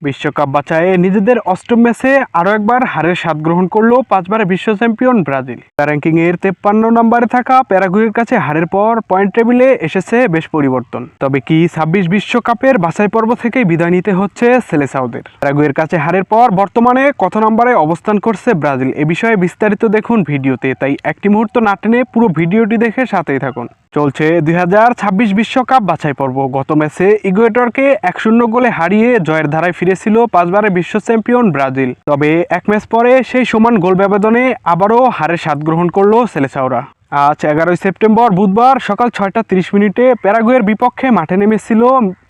বিশ্বকাপ বাছাইয়ে নিজেদের অষ্টম ম্যাচে আরও একবার হারের স্বাদ গ্রহণ করল পাঁচবারের বিশ্ব চ্যাম্পিয়ন ব্রাজিল। র্যাঙ্কিংয়ের 53 নম্বরে থাকা প্যারাগুয়ের কাছে হারের পর পয়েন্ট টেবিলে এসেছে বেশ পরিবর্তন। তবে কি 26 বিশ্বকাপের বাছাই পর্ব থেকেই বিদায় নিতে হচ্ছে সেলেসাওদের? প্যারাগুয়ের কাছে হারের পর বর্তমানে কত নম্বরে অবস্থান করছে ব্রাজিল, এ বিষয়ে বিস্তারিত দেখুন ভিডিওতে, তাই একটি মুহূর্ত না টেনে পুরো ভিডিওটি দেখে সাথেই থাকুন। চলছে 2026 বিশ্বকাপ বাছাই পর্ব। গত ম্যাচে ইকুয়েডরকে 1-0 গোলে হারিয়ে জয়ের ধারায় ফিরেছিল পাঁচবারের বিশ্ব চ্যাম্পিয়ন ব্রাজিল। তবে এক ম্যাচ পরে সেই সমান গোল ব্যবধানে আবারও হারের স্বাদ গ্রহণ করল সেলেসাওরা। আজ 11 সেপ্টেম্বর বুধবার সকাল 6:30 প্যারাগুয়ের বিপক্ষে মাঠে নেমেছিল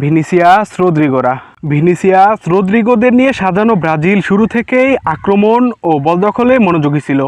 ভিনিসিয়াস রদ্রিগোদের নিয়ে সাজানো ব্রাজিল শুরু থেকেই আক্রমণ ও বল দখলে মনোযোগী ছিল।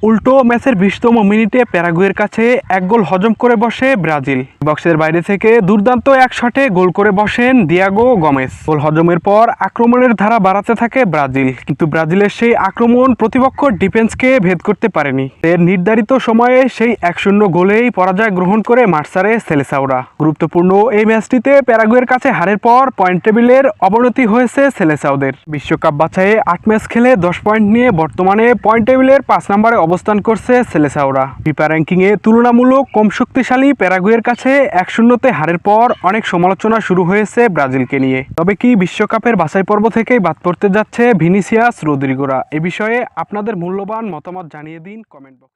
উল্টো ম্যাচের 20তম মিনিটে প্যারাগুয়ের কাছে এক গোল হজম করে বসে ব্রাজিল। বক্সের বাইরে থেকে দুর্দান্ত এক শটে গোল করে বসেন দিয়াগো গোমেজ। গোল হজমের পর আক্রমণের ধারা বাড়াতে থাকে ব্রাজিল, কিন্তু ব্রাজিলের সেই আক্রমণ প্রতিপক্ষ ডিফেন্সকে ভেদ করতে পারেনি। এর নির্ধারিত সময়ে সেই 1-0 গোলেই পরাজয় গ্রহণ করে মাঠ ছাড়ে সেলেসাওরা। গুরুত্বপূর্ণ এই ম্যাচটিতে প্যারাগুয়ের কাছে হারের পর পয়েন্ট টেবিলের অবনতি হয়েছে সেলেসাওদের। বিশ্বকাপ বাছাইয়ে 8 ম্যাচ খেলে 10 পয়েন্ট নিয়ে বর্তমানে পয়েন্ট টেবিলের 5 নম্বরে অবস্থান করছে সেলেসাওরা। ফিফা র্যাঙ্কিংয়ে তুলনামূলক কম শক্তিশালী প্যারাগুয়ের কাছে 1-0 হারের পর অনেক সমালোচনা শুরু হয়েছে ব্রাজিলকে নিয়ে। তবে কি বিশ্বকাপের বাছাই পর্ব থেকেই বাদ পড়তে যাচ্ছে ভিনিসিয়াস রদ্রিগোরা? এ বিষয়ে আপনাদের মূল্যবান মতামত জানিয়ে দিন কমেন্ট বক্সে।